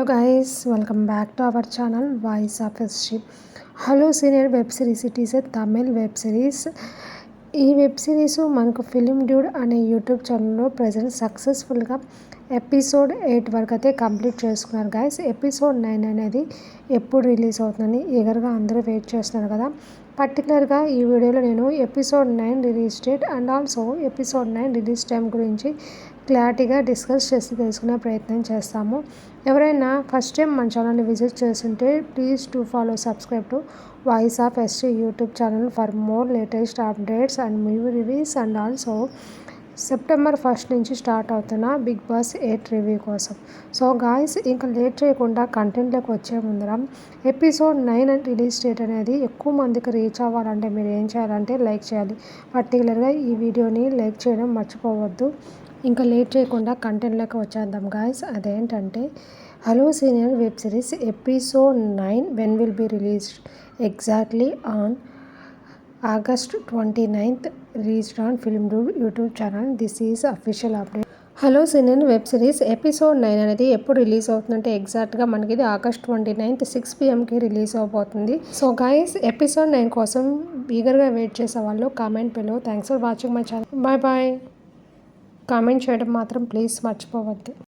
Hello guys, welcome back to our channel voice of SG. Hello senior web series, it is a Tamil web series. ఈ web series మనకు film dude అనే YouTube ఛానల్లో present సక్సెస్ఫుల్గా episode 8 వరకు అయితే complete చేసుకున్నారు guys. Episode 9 అనేది ఎప్పుడు రిలీజ్ అవుతుందని ఎగరగా అందరూ వెయిట్ చేస్తున్నారు కదా. పర్టికులర్గా ఈ వీడియోలో నేను episode 9 release date and also episode 9 release time గురించి క్లారిటీగా డిస్కస్ చేసి తెలుసుకునే ప్రయత్నం చేస్తాము. ఎవరైనా ఫస్ట్ టైం మన ఛానల్ని విజిట్ చేస్తుంటే please to follow subscribe to voice of SG YouTube channel for more latest updates and movie reviews and also September 1 నుంచి స్టార్ట్ అవుతున్న బిగ్ బాస్ 8 రివ్యూ కోసం. సో గాయస్, ఇంకా లేట్ చేయకుండా కంటెంట్లోకి వచ్చే ముందర ఎపిసోడ్ 9 రిలీజ్ డేట్ అనేది ఎక్కువ మందికి రీచ్ అవ్వాలంటే మీరు ఏం చేయాలంటే లైక్ చేయాలి. పర్టికులర్గా ఈ వీడియోని లైక్ చేయడం మర్చిపోవద్దు. ఇంకా లేట్ చేయకుండా కంటెంట్లోకి వచ్చేద్దాం గాయస్. అదేంటంటే hello senior web series episode 9 when will be released exactly on August 29th released on film dude YouTube channel. This is official update. Hello senior web series episode 9 అనేది ఎప్పుడు release అవుతుందంటే ఎగ్జాక్ట్గా మనకి ఇది August 29th 6 PM release అవబోతుంది. So guys, episode 9 కోసం ఈగర్గా wait చేసే వాళ్ళు comment below. Thanks for watching my channel. Bye bye. Comment చేయడం మాత్రం ప్లీజ్ మర్చిపోవద్దు.